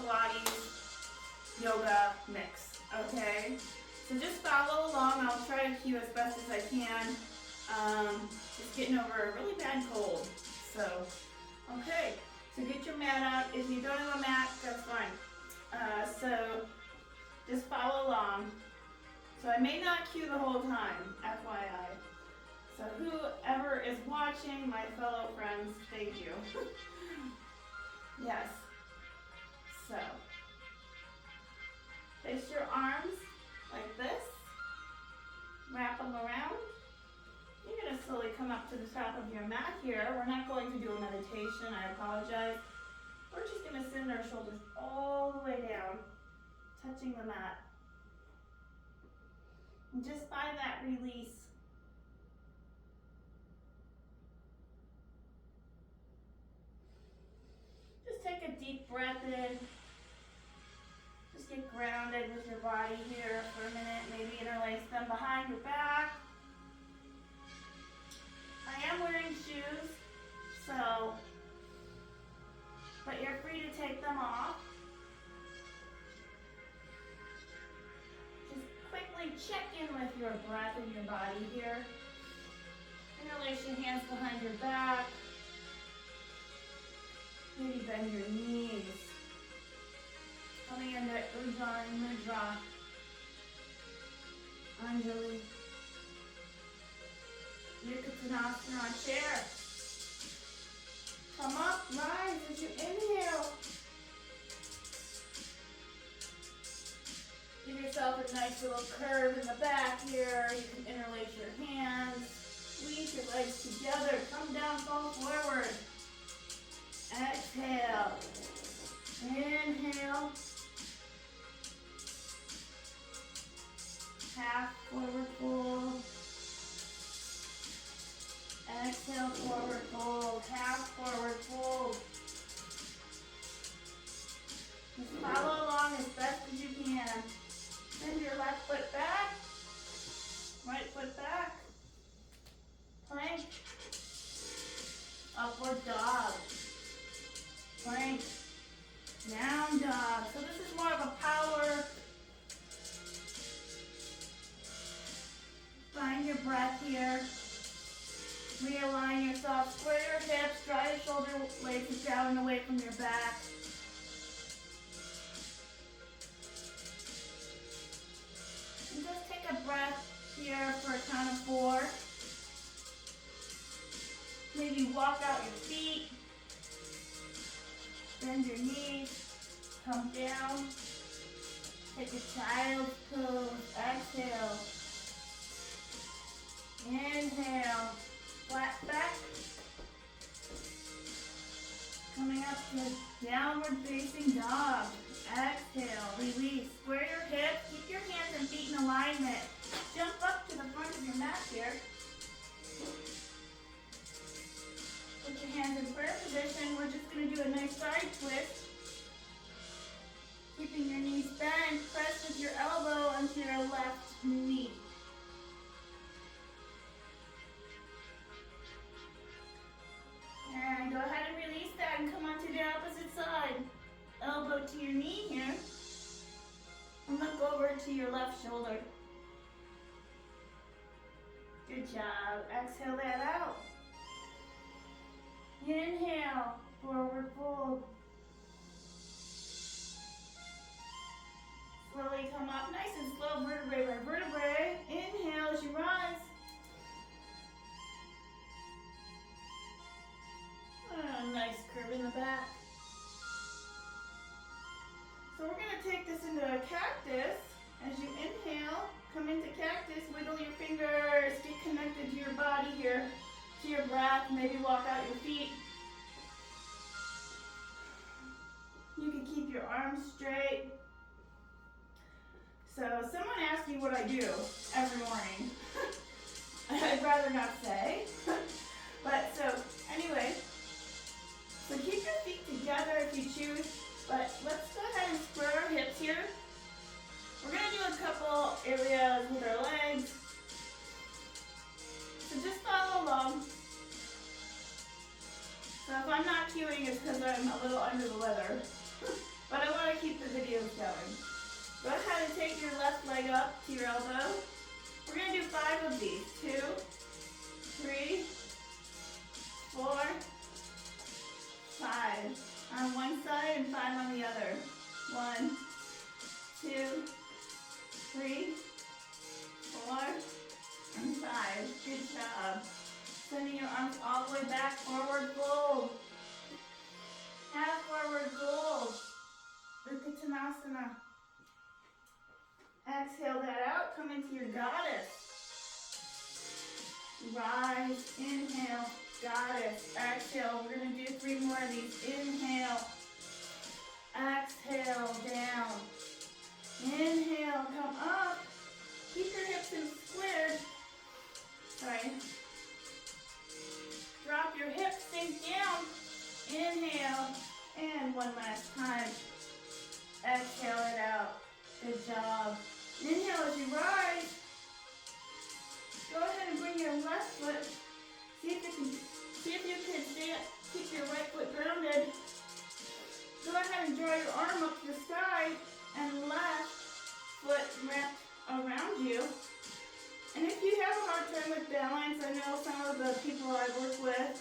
Pilates yoga mix, okay? So just follow along. I'll try to cue as best as I can. Just getting over a really bad cold. So, okay. So get your mat out. If you don't have a mat, that's fine. So just follow along. So I may not cue the whole time, FYI. So whoever is watching, my fellow friends, thank you. Yes. So place your arms like this. Wrap them around. You're going to slowly come up to the top of your mat here. We're not going to do a meditation. I apologize. We're just going to send our shoulders all the way down, touching the mat. And just find that release. Just take a deep breath in. Just get grounded with your body here for a minute. Maybe interlace them behind your back. I am wearing shoes, but you're free to take them off. Just quickly check in with your breath and your body here. Interlace your hands behind your back. Maybe bend your knees. Coming into Ujjayi Mudra. Anjali. Uttanasana chair. Come up, rise as you inhale. Give yourself a nice little curve in the back here. You can interlace your hands. Squeeze your legs together. Come down, fall forward. Exhale. Inhale. Half forward fold. Exhale, forward fold. Half forward fold. Just follow along as best as you can. Send your left foot back. Right foot back. Plank. Upward dog. Plank. Down dog. So this is more of a power. Find your breath here. Realign yourself. Square your hips. Draw your shoulder blades down and away from your back. And just take a breath here for a count of 4. Maybe walk out your feet. Bend your knees. Come down. Take a child's pose. Exhale. Inhale. Flat back. Coming up to downward facing dog. Exhale. Release. Square your hips. Keep your hands and feet in alignment. Jump up to the front of your mat here. Put your hands in prayer position. We're just going to do a nice side twist. Keeping your knees bent. Press with your elbow onto your left knee. And go ahead and release that and come onto the opposite side. Elbow to your knee here. And look over to your left shoulder. Good job. Exhale that out. Inhale, forward fold. Slowly come up, nice and slow, vertebrae by vertebrae. Inhale as you rise. Nice curve in the back. So we're going to take this into a cactus. As you inhale, come into cactus, wiggle your fingers, get connected to your body here, to your breath, maybe walk out your feet. You can keep your arms straight. So someone asked me what I do every morning. I'd rather not say. But so anyway, so keep your feet together if you choose, but let's go ahead and square our hips here. We're going to do a couple areas with our legs. So just follow along. So if I'm not cueing, it's because I'm a little under the weather. But I want to keep the videos going. Go ahead and take your left leg up to your elbow. We're going to do 5 of these. 2, 3, 4, 5. On one side and 5 on the other. 1, 2, 3, 4, and 5. Good job. Sending your arms all the way back, forward fold. Half forward fold. Uttanasana. Exhale that out, come into your goddess. Rise, inhale, goddess. Exhale, we're going to do 3 more of these. Inhale, exhale, down. Inhale, come up. Keep your hips in squared. Sorry. Drop your hips, sink down. Inhale, and one last time. Exhale it out. Good job. Inhale as you rise. Go ahead and bring your left foot. See if you can keep your right foot grounded. Go ahead and draw your arm up to the sky and left foot wrapped around you. And if you have a hard time with balance, I know some of the people I work with,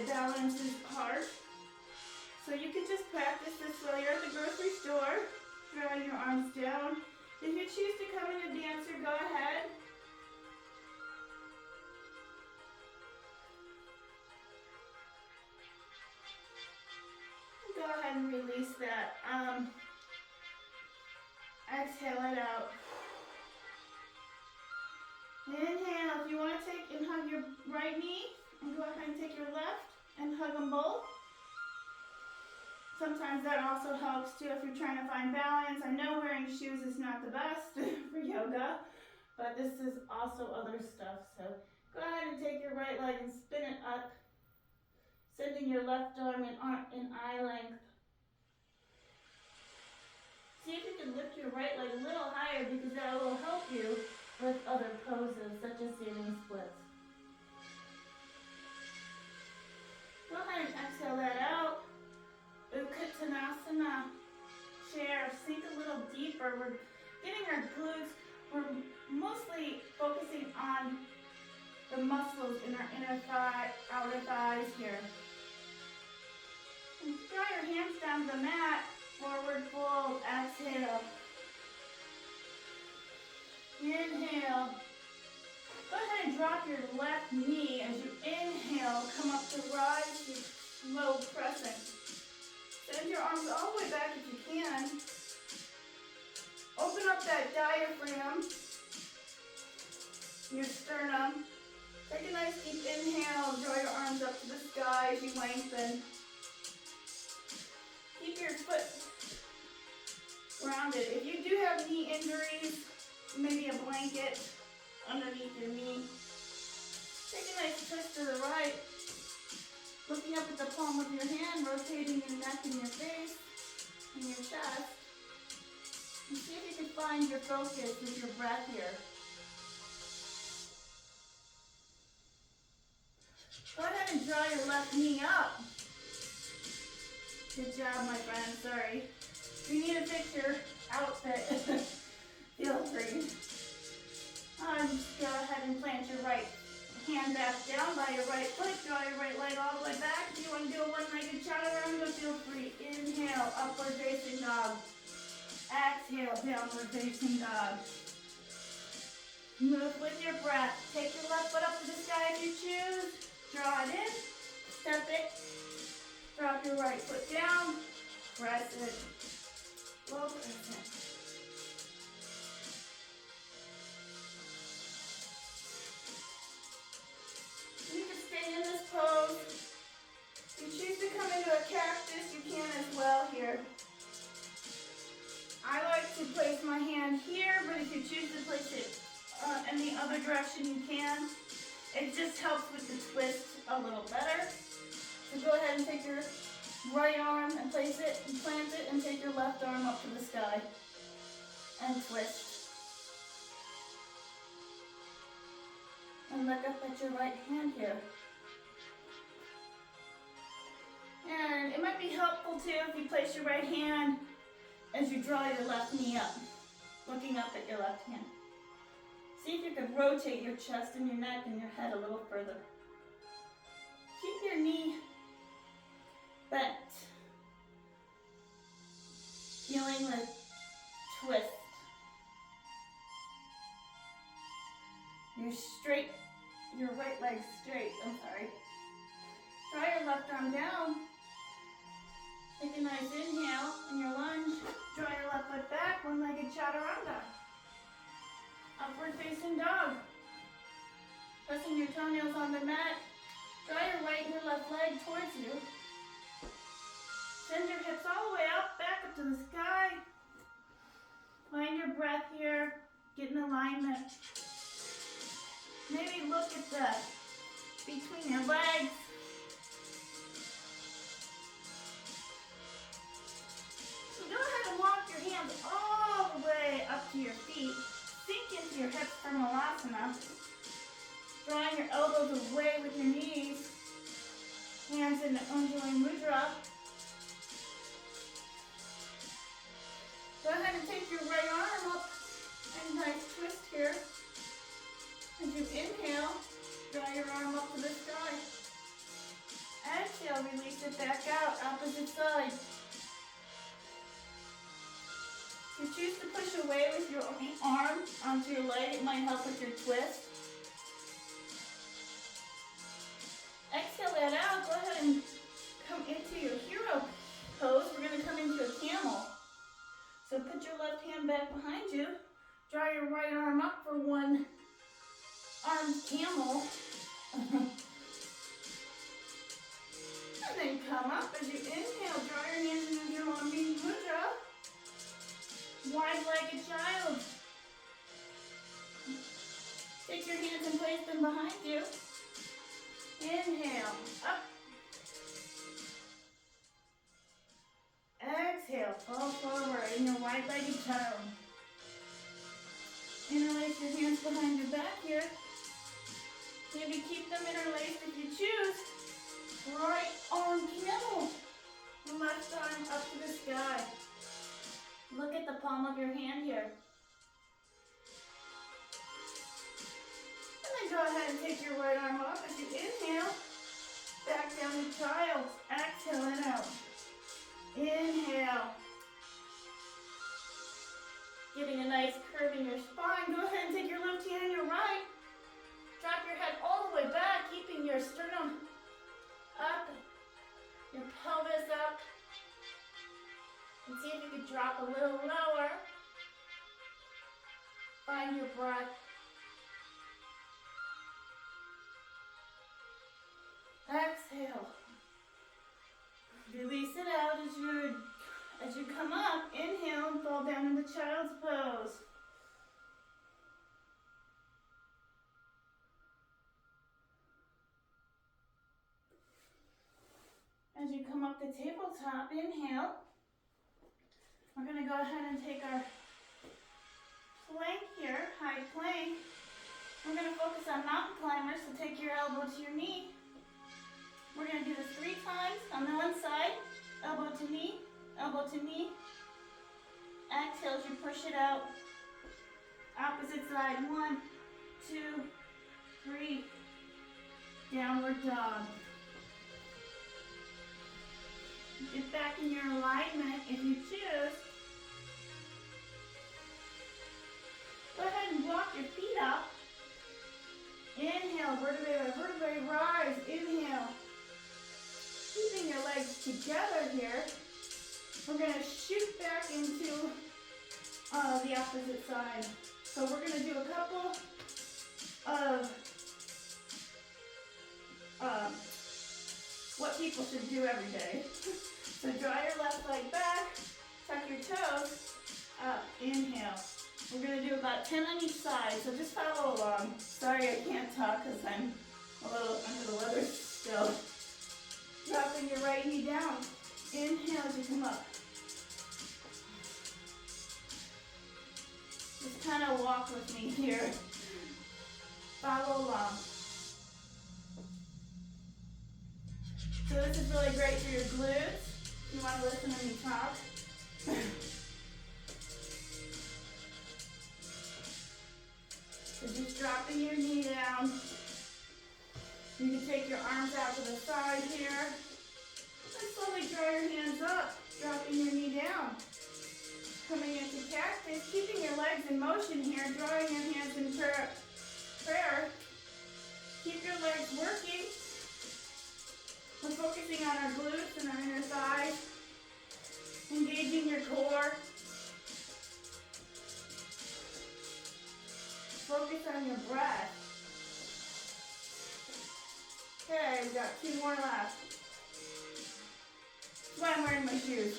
balance is hard. So you can just practice this while you're at the grocery store, drawing your arms down. If you choose to come in a dancer, go ahead. Go ahead and release that. Exhale it out. Inhale, if you want to take and hug your right knee, and go ahead and take your left and hug them both. Sometimes that also helps too if you're trying to find balance. I know wearing shoes is not the best for yoga, but this is also other stuff. So go ahead and take your right leg and spin it up, sending your left arm in eye length. See if you can lift your right leg a little higher because that will help you with other poses such as standing splits. Go ahead and exhale that out. Uttanasana, chair, sink a little deeper. We're getting our glutes. We're mostly focusing on the muscles in our inner thigh, outer thighs here. And draw your hands down to the mat. Forward fold, exhale. Inhale. Go ahead and drop your left knee as you inhale. Come up to rise to slow crescent. Send your arms all the way back if you can. Open up that diaphragm, your sternum. Take a nice deep inhale. Draw your arms up to the sky as you lengthen. Keep your foot grounded. If you do have knee injuries, maybe a blanket underneath your knee. Take a nice twist to the right. Looking up at the palm of your hand, rotating your neck and your face and your chest. And see if you can find your focus with your breath here. Go ahead and draw your left knee up. Good job, my friend. Sorry. If you need to fix your outfit, feel free. Go ahead and plant your right hand back down by your right foot. Draw your right leg all the way back. If you want to do a one-legged chaturanga, feel free. Inhale, upward facing dog. Exhale, downward facing dog. Move with your breath. Take your left foot up to the sky if you choose. Draw it in. Step it. Drop your right foot down. Press it. Low crescent. You can stay in this pose. If you choose to come into a cactus, you can as well here. I like to place my hand here, but if you choose to place it in the other direction, you can. It just helps with the twist a little better. So go ahead and take your right arm and place it and plant it, and take your left arm up to the sky and twist. And look up at your right hand here. And it might be helpful too if you place your right hand as you draw your left knee up, looking up at your left hand. See if you can rotate your chest and your neck and your head a little further. Keep your knee bent. Feeling the twist. You're straight, your right leg straight, I'm sorry. Draw your left arm down. Take a nice inhale in your lunge. Draw your left foot back, one-legged chaturanga. Upward facing dog. Pressing your toenails on the mat. Draw your right and your left leg towards you. Send your hips all the way up, back up to the sky. Find your breath here. Get in alignment. Maybe look at the between your legs. So go ahead and walk your hands all the way up to your feet. Sink into your hips for Malasana. Drawing your elbows away with your knees. Hands in Ujjayi Mudra. Go ahead and take your right arm up. And nice twist here. As you inhale, draw your arm up to the sky. Exhale, release it back out, opposite side. If you choose to push away with your arm onto your leg, it might help with your twist. Exhale that out. Go ahead and come into your hero pose. We're going to come into a camel. So put your left hand back behind you. Draw your right arm up for one armed camel. And then come up as you inhale. Draw your hands into your Ujjayi Mudra. Wide-legged child. Take your hands and place them behind you. Inhale, up. Exhale, fall forward in your wide-legged child. Interlace your hands behind your back here. Maybe keep them interlaced if you choose. Right arm camel. Left arm up to the sky. Look at the palm of your hand here. And then go ahead and take your right arm up as you inhale. Back down to child. Exhale it out. Inhale. Getting a nice curve in your spine. Go ahead and take your left hand and your right. Drop your head all the way back, keeping your sternum up, your pelvis up. And see if you can drop a little lower. Find your breath. Exhale. Release it out as you come up. Inhale and fall down into child's pose. As you come up the tabletop, inhale. We're going to go ahead and take our plank here, high plank. We're going to focus on mountain climbers, so take your elbow to your knee. We're going to do this 3 times on the one side. Elbow to knee, elbow to knee. Exhale as you push it out. Opposite side, 1, 2, 3. Downward dog. Get back in your alignment if you choose. Go ahead and walk your feet up. Inhale, vertebrae by vertebrae, rise. Inhale. Keeping your legs together here. We're going to shoot back into the opposite side. So we're going to do a couple of what people should do every day. So draw your left leg back, tuck your toes, up, inhale. We're going to do about 10 on each side, so just follow along. Sorry I can't talk because I'm a little under the weather still. Dropping your right knee down. Inhale as you come up. Just kind of walk with me here. Follow along. So this is really great for your glutes. You want to listen when you talk. So just dropping your knee down. You can take your arms out to the side here. And slowly draw your hands up, dropping your knee down. Coming into cactus, keeping your legs in motion here, drawing your hands in prayer. Keep your legs working. We're focusing on our glutes and our inner thighs. Engaging your core. Focus on your breath. Okay, we got 2 more left. That's why I'm wearing my shoes.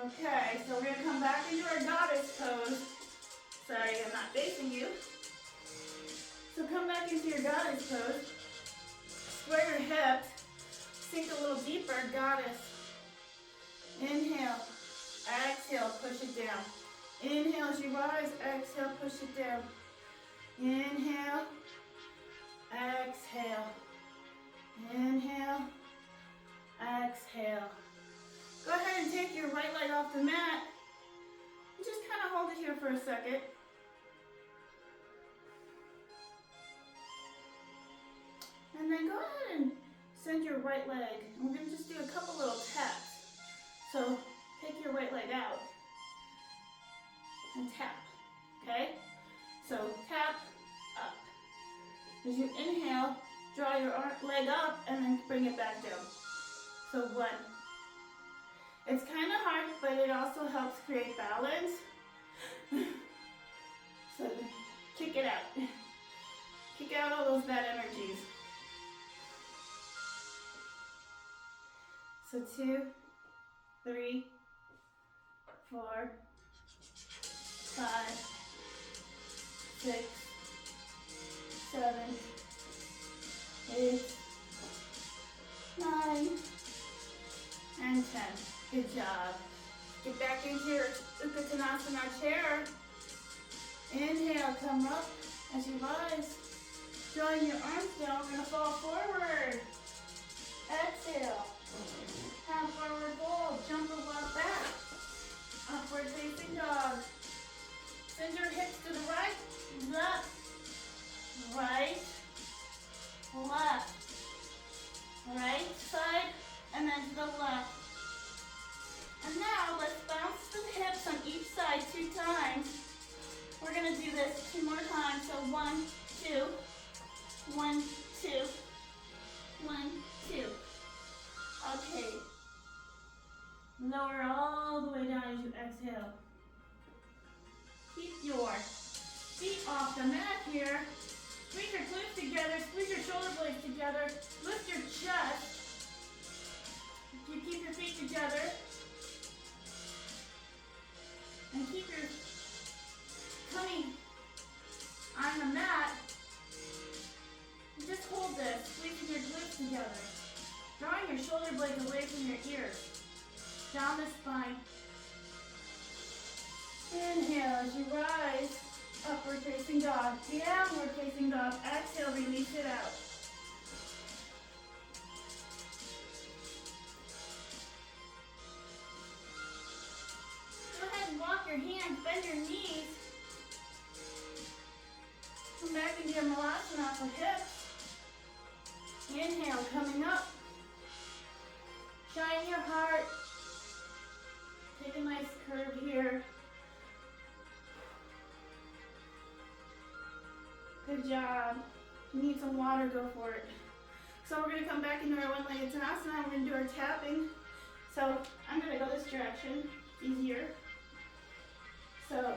Okay, so we're going to come back into our goddess pose. Sorry, I'm not facing you. So come back into your goddess pose. Square your hips. Sink a little deeper, goddess. Inhale. Exhale, push it down. Inhale as you rise. Exhale, push it down. Inhale. Exhale. Inhale. Exhale. Go ahead and take your right leg off the mat. And just kind of hold it here for a second. And then go ahead and send your right leg. And we're going to just do a couple little taps. So take your right leg out and tap. Okay? So tap up. As you inhale, draw your leg up and then bring it back down. So 1. It's kind of hard, but it also helps create balance. So kick it out. Kick out all those bad energies. So 2, 3, 4, 5, 6, 7, 8, 9, and 10. Good job. Get back into your Uttanasana chair. Inhale, come up as you rise. Drawing your arms down, we're going to fall forward. Exhale. Half forward fold, jump a lot back. Upward facing dog. Send your hips to the right, left, right, left. Right side, and then to the left. And now let's bounce the hips on each side 2 times. We're going to do this 2 more times. So 1, 2, 1, 2, 1, 2. Okay. Lower all the way down as you exhale. Keep your feet off the mat here. Squeeze your glutes together. Squeeze your shoulder blades together. Lift your chest. You keep your feet together. And keep your tummy on the mat. And just hold this, squeezing your glutes together. Drawing your shoulder blades away from your ears. Down the spine. Inhale as you rise. Upward facing dog. Downward facing dog. Exhale, release it out. Go ahead and walk your hands, bend your knees. Come back into your Malasana for hips. Inhale, coming up. Shine your heart. Take a nice curve here. Good job. If you need some water, go for it. So we're going to come back into our one-legged Tanasana. We're going to do our tapping. So I'm going to go this direction. Easier. So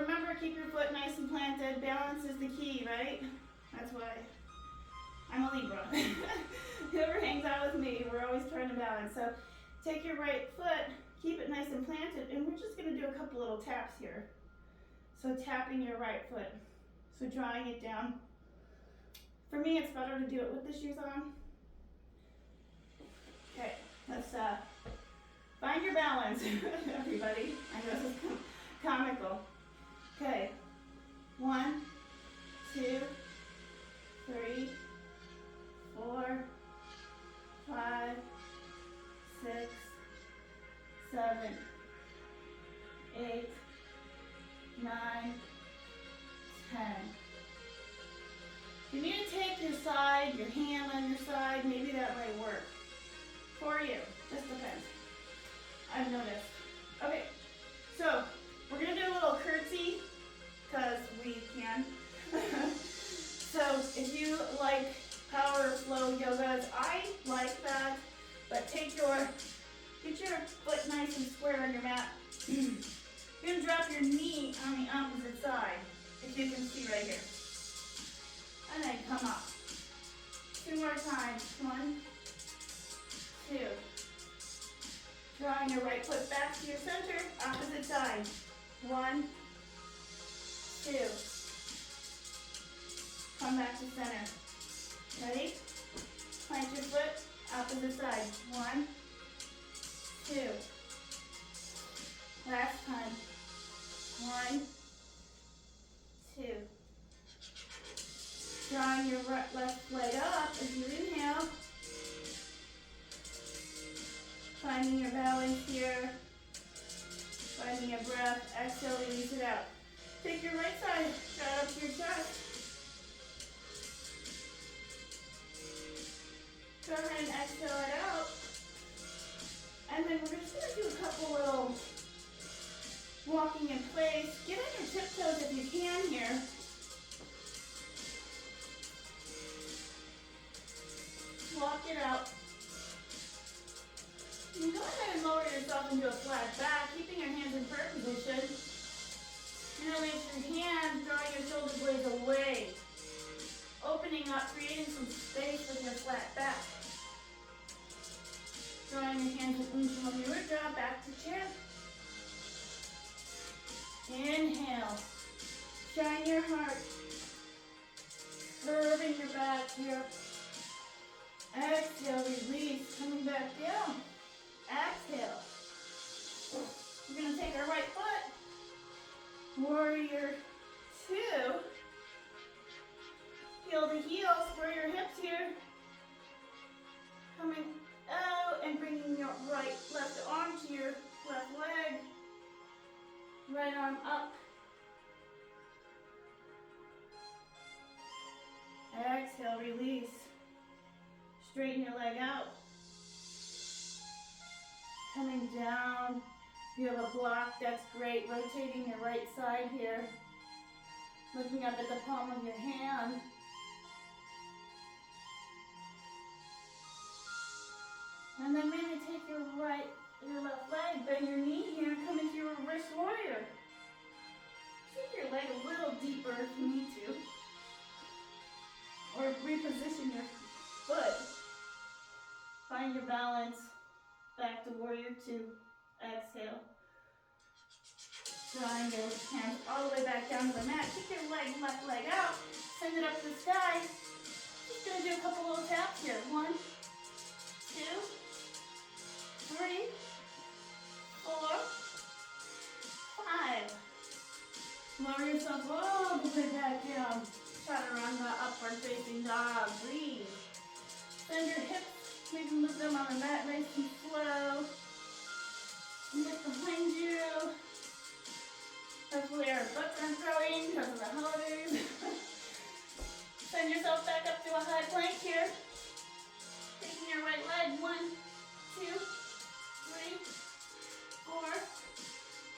remember, keep your foot nice and planted. Balance is the key, right? That's why I'm a Libra. Whoever hangs out with me, we're always trying to balance. So take your right foot, keep it nice and planted, and we're just going to do a couple little taps here. So tapping your right foot. So drawing it down. For me, it's better to do it with the shoes on. Okay, let's find your balance, everybody. I know this is comical. Okay, 1, 2, 3, 4, 5, 6, 7, 8, 9, 10. You need to take your side, your hand on your side, maybe that might work for you. Just depends. I've noticed. Okay, so we're gonna do a little curtsy because we can. So if you like power flow yogas, I like that, but get your foot nice and square on your mat. You're gonna drop your knee on the opposite side, if you can see right here. And then come up. 2 more times. 1, 2. Drawing your right foot back to your center, opposite side. 1, 2. Come back to center. Ready? Plant your foot, opposite side. 1, 2. Last time. 1, 2. Drawing your left leg up as you inhale. Finding your balance here. Finding your breath. Exhale, release it out. Take your right side, draw up to your chest. Go ahead and exhale it out. And then we're just going to do a couple little walking in place. Get on your tiptoes if you can here. Walk it out. You can go ahead and lower yourself into a flat back, keeping your hands in prayer position. Interlace your hands, drawing your shoulder blades away. Opening up, creating some space with your flat back. Drawing your hands into your mudra, back to chair. Inhale. Shine your heart. Curving your back here. Exhale, release, coming back down. Exhale. We're going to take our right foot. Warrior 2. Heel to heel, square your hips here. Coming out and bringing your left arm to your left leg. Right arm up. Exhale, release. Straighten your leg out. Coming down. If you have a block, that's great. Rotating your right side here. Looking up at the palm of your hand. And then maybe take your left leg, bend your knee here, come into your reverse warrior. Take your leg a little deeper if you need to. Or reposition your foot. Find your balance. Back to warrior 2. Exhale. Drawing your hands all the way back down to the mat. Keep your left leg out. Send it up to the sky. Just going to do a couple little taps here. 1, 2, 3, 4, 5. Lower yourself all the way back down. Chaturanga, upward facing dog. Breathe. Bend your hips. Maybe move them on the mat nice and slow. Look behind you. Hopefully our butts aren't growing because of the holidays. Send yourself back up to a high plank here. Taking your right leg. 1, 2, 3, 4,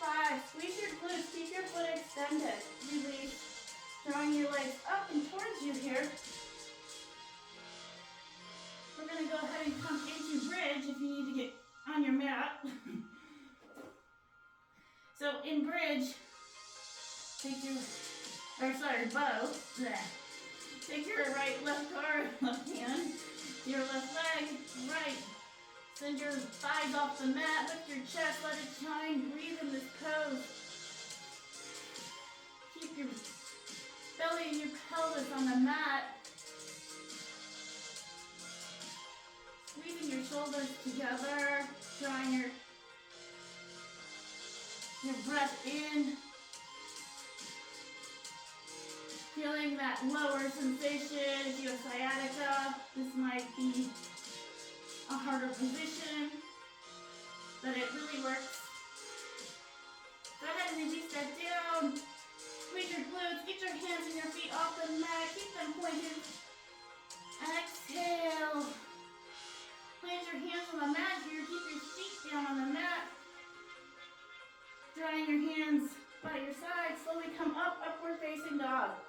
5. Squeeze your glutes. Keep your foot extended. Release. Drawing your legs up and towards you here. We're going to go ahead and come into bridge if you need to get on your mat. So in bridge, take your, bow. Take your left arm, left hand, your left leg, right. Send your thighs off the mat, lift your chest, let it shine, breathe in this pose. Keep your belly and your pelvis on the mat. Squeezing your shoulders together, drawing your breath in. Feeling that lower sensation. If you have sciatica, this might be a harder position, but it really works. Go ahead and release that down. Squeeze your glutes. Get your hands and your feet off the mat. Keep them pointed. Exhale. Plant your hands on the mat here. Keep your feet down on the mat. Drawing your hands by your side. Slowly come up, upward facing dog.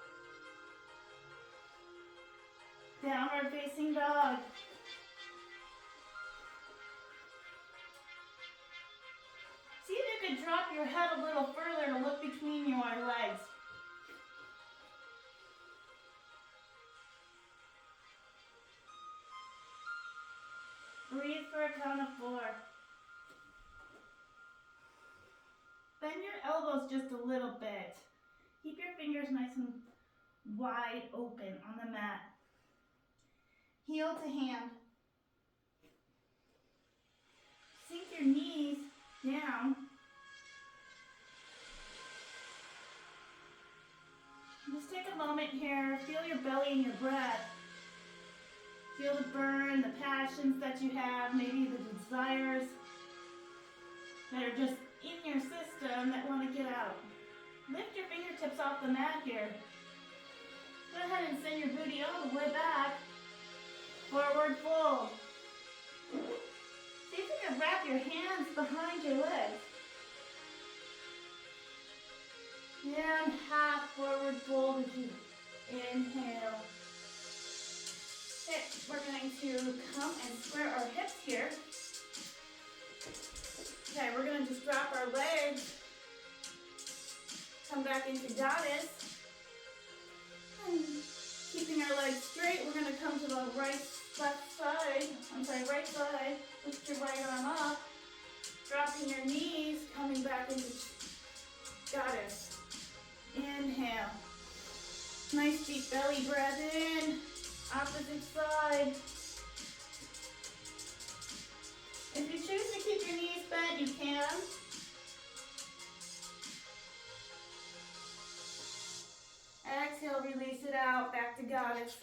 Downward facing dog. See if you could drop your head a little further to look between your legs. Breathe for a count of 4. Bend your elbows just a little bit. Keep your fingers nice and wide open on the mat. Heel to hand. Sink your knees down. Just take a moment here. Feel your belly and your breath. Feel the burn, the passions that you have, maybe the desires that are just in your system that want to get out. Lift your fingertips off the mat here. Go ahead and send your booty all the way back. Forward fold. See if you can wrap your hands behind your legs. And half forward fold as you inhale. Okay, we're going to come and square our hips here. Okay, we're going to just drop our legs. Come back into goddess. And keeping our legs straight, we're going to come to the right side. Lift your right arm up. Dropping your knees, coming back into goddess. Inhale. Nice deep belly breath in. Opposite side. If you choose to keep your knees bent, you can. Exhale, release it out, back to goddess.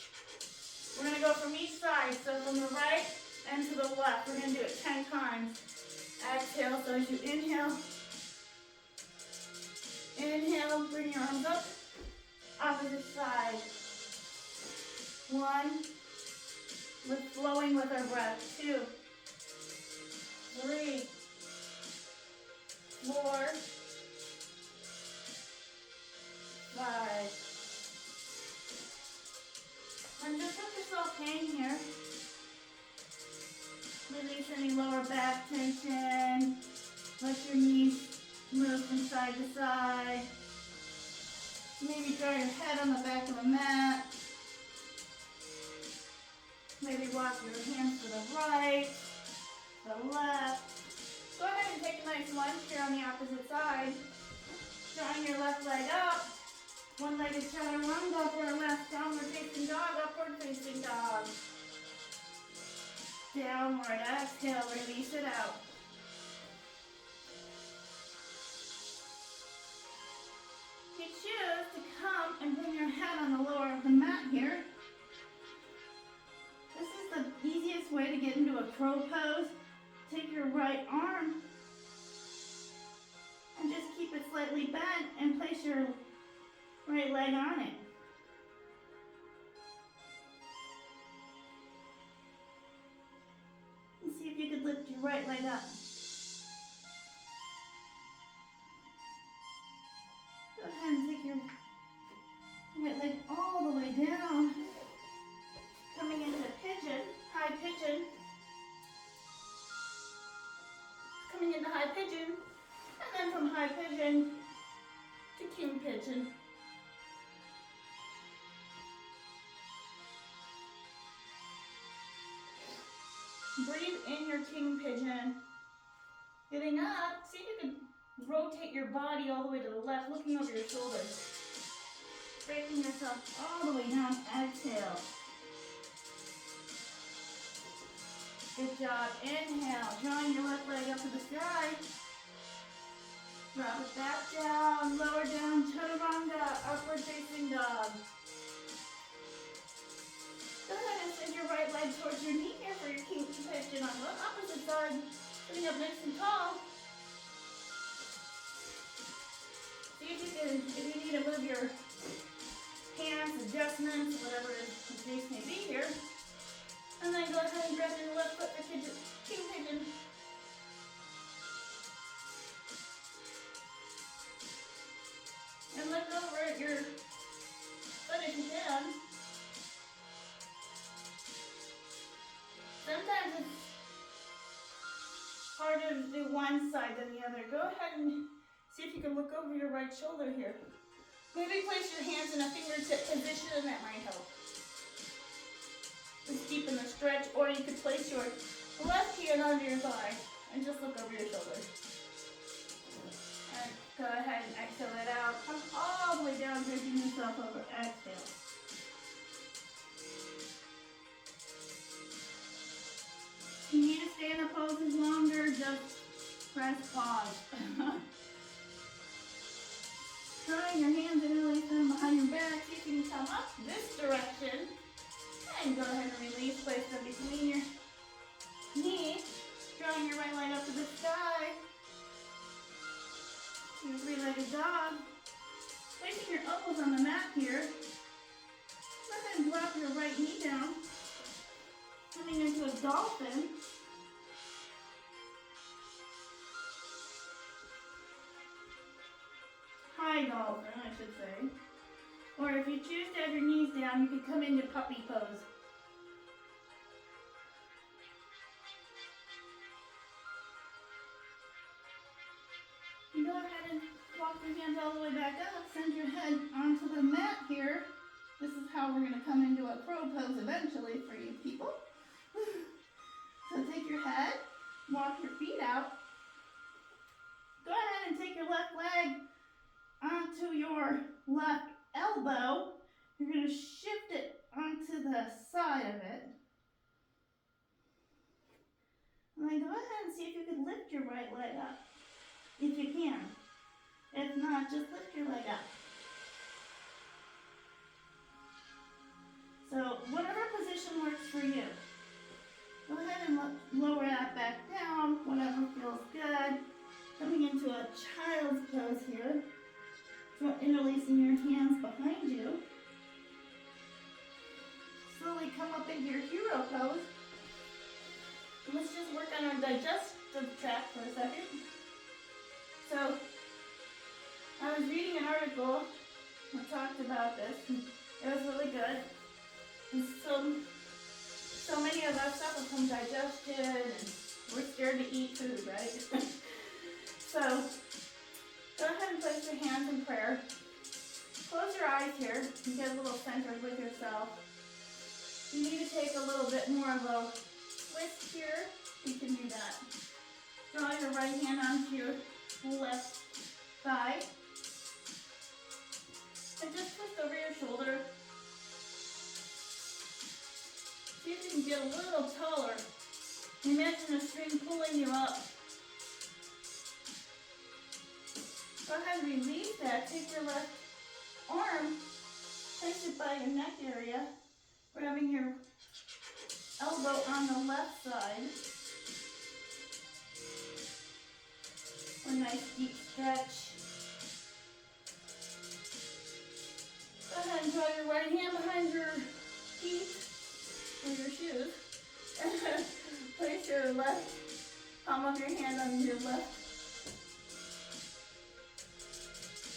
We're going to go from each side, so from the right and to the left. We're going to do it 10 times. Exhale, so as you inhale, bring your arms up, opposite side. 1, flowing with our breath. 2, 3, 4, 5. And just let yourself hang here. Release any lower back tension. Let your knees move from side to side. Maybe draw your head on the back of the mat. Maybe walk your hands to the right, the left. Go ahead and take a nice lunge here on the opposite side. Drawing your left leg up. One-legged chaturanga for our last downward facing dog, upward facing dog. Downward, exhale, release it out. If you choose to come and bring your head on the lower of the mat here, this is the easiest way to get into a crow pose. Take your right arm and just keep it slightly bent and place your right leg on it. And see if you could lift your right leg up. Go ahead and take your right leg all the way down. Coming into pigeon, high pigeon. Coming into high pigeon. And then from high pigeon to king pigeon. Breathe in your king pigeon. Getting up, see if you can rotate your body all the way to the left, looking over your shoulders. Breaking yourself all the way down, exhale. Good job, inhale, drawing your left leg up to the sky. Drop it back down, lower down, chaturanga, upward facing dog. towards your knee here for your king pigeon on the opposite side. Sitting up nice and tall. See if you need to move your hands, adjustments, whatever the case may be here. And then go ahead and grab your left foot for king pigeon. And look over at your foot if you can. Sometimes it's harder to do one side than the other. Go ahead and see if you can look over your right shoulder here. Maybe place your hands in a fingertip position and that might help. Just deepen the stretch, or you could place your left hand under your thigh and just look over your shoulder. And go ahead and exhale it out. Come all the way down, draping yourself over. Exhale. If you need to stay in the poses longer, just press pause. Drawing your hands and release them behind your back. See if you can come up this direction. And go ahead and release. Place them between your knees. Drawing your right leg up to the sky. Your three-legged dog. Placing your elbows on the mat here. Go ahead and drop your right knee down. Coming into a dolphin. High dolphin, I should say. Or if you choose to have your knees down, you can come into puppy pose. You go ahead and walk your hands all the way back up. Send your head onto the mat here. This is how we're going to come into a crow pose eventually for you people. So take your head, walk your feet out. Go ahead and take your left leg onto your left elbow. You're going to shift it onto the side of it. And then go ahead and see if you can lift your right leg up. If you can. If not, just lift your leg up. So whatever position works for you. Go ahead and lower that back down, whatever feels good. Coming into a child's pose here. So interlacing your hands behind you. Slowly come up into your hero pose. Let's just work on our digestive tract for a second. So, I was reading an article that talked about this, and it was really good. And so many of us suffer from digestion, and we're scared to eat food, right? So, go ahead and place your hands in prayer. Close your eyes here and get a little centered with yourself. You need to take a little bit more of a twist here. You can do that. Draw your right hand onto your left thigh. And just twist over your shoulder. See if you can get a little taller. Imagine a string pulling you up. Go ahead and release that. Take your left arm, place it by your neck area, grabbing your elbow on the left side. A nice deep stretch. Go ahead and draw your right hand behind your feet or your shoes. Place your left palm of your hand on your left.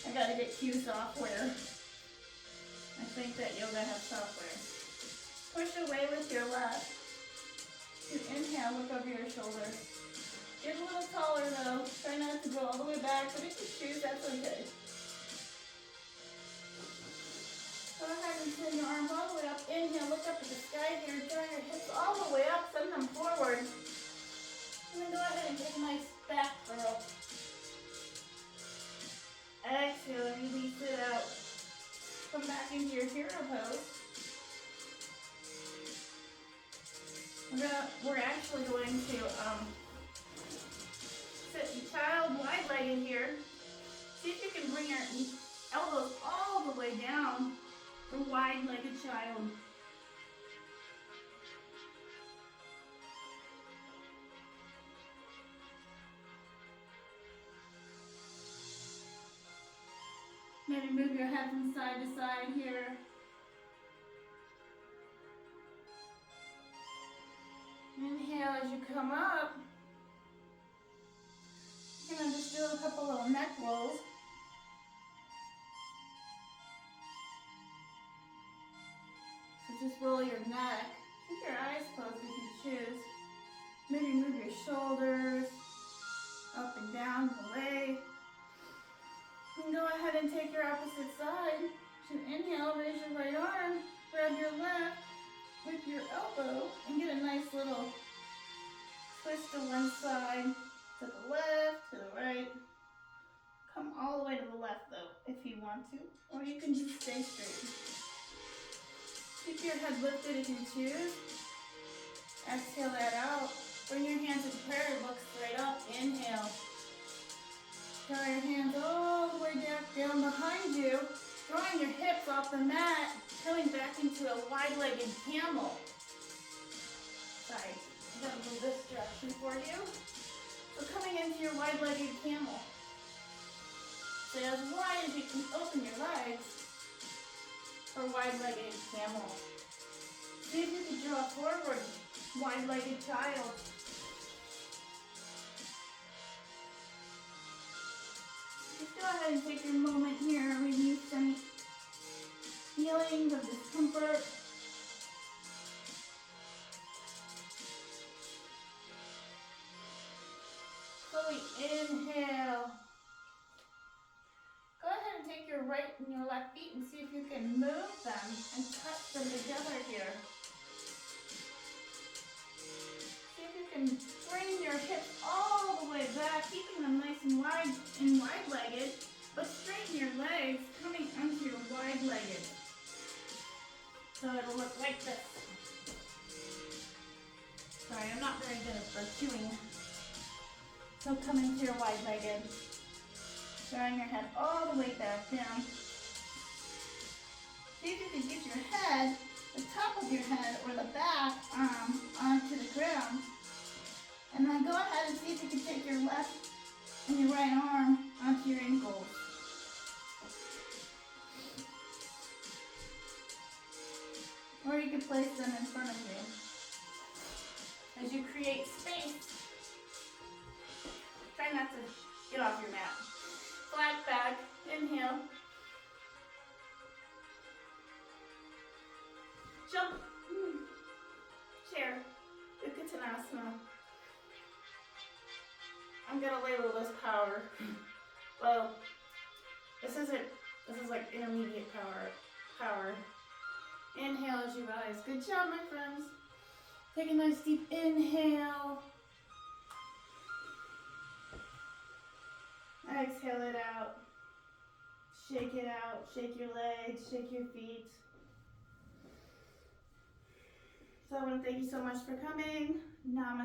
I gotta get cue software. I think that yoga has software. Push away with your left. You inhale, look over your shoulder. Get a little taller though. Try not to go all the way back, but if you choose, that's okay. Go ahead and send your arms all the way up. Inhale, look up at the sky here. Draw your hips all the way up, send them forward. And then go ahead and take a nice back curl. Exhale, release it out. Come back into your hero pose. We're actually going to sit child wide-legged here. See if you can bring your elbows all the way down for wide-legged child. Maybe move your head from side to side here. Inhale as you come up. You're going to just do a couple little neck rolls. So just roll your neck. Keep your eyes closed if you choose. Maybe move your shoulders up and down, away. And go ahead and take your opposite side. So inhale, raise your right arm, grab your left with your elbow, and get a nice little twist to one side, to the left, to the right. Come all the way to the left though, if you want to, or you can just stay straight. Keep your head lifted if you choose. Exhale that out. Bring your hands in prayer, look straight up. Inhale. Draw your hands all the way down behind you. Drawing your hips off the mat. Coming back into a wide-legged camel. Sorry, I'm going to move this direction for you. So coming into your wide-legged camel. Stay as wide as you can open your legs for wide-legged camel. See if you can draw forward, wide-legged child. Just go ahead and take your moment here, release any feelings of discomfort. Slowly inhale. Go ahead and take your right and your left feet and see if you can move them and touch them together here. See if you can bring your hips all the way back, keeping them nice and wide-legged, but straighten your legs coming onto your wide-legged. So it'll look like this. Sorry, I'm not very good at the doing. So come into your wide-legged. Drawing your head all the way back down. See if you can get your head, the top of your head or the back arm onto the ground. And then go ahead and see if you can take your left and your right arm onto your ankles. Or you can place them in front of you. As you create space, try not to get off your mat. Flat back, inhale. Jump. Chair. Utkatanasana. I'm gonna label this power. Well, this is like intermediate power. Inhale as you rise. Good job, my friends. Take a nice deep inhale. Exhale it out. Shake it out. Shake your legs. Shake your feet. So I want to thank you so much for coming. Namaste.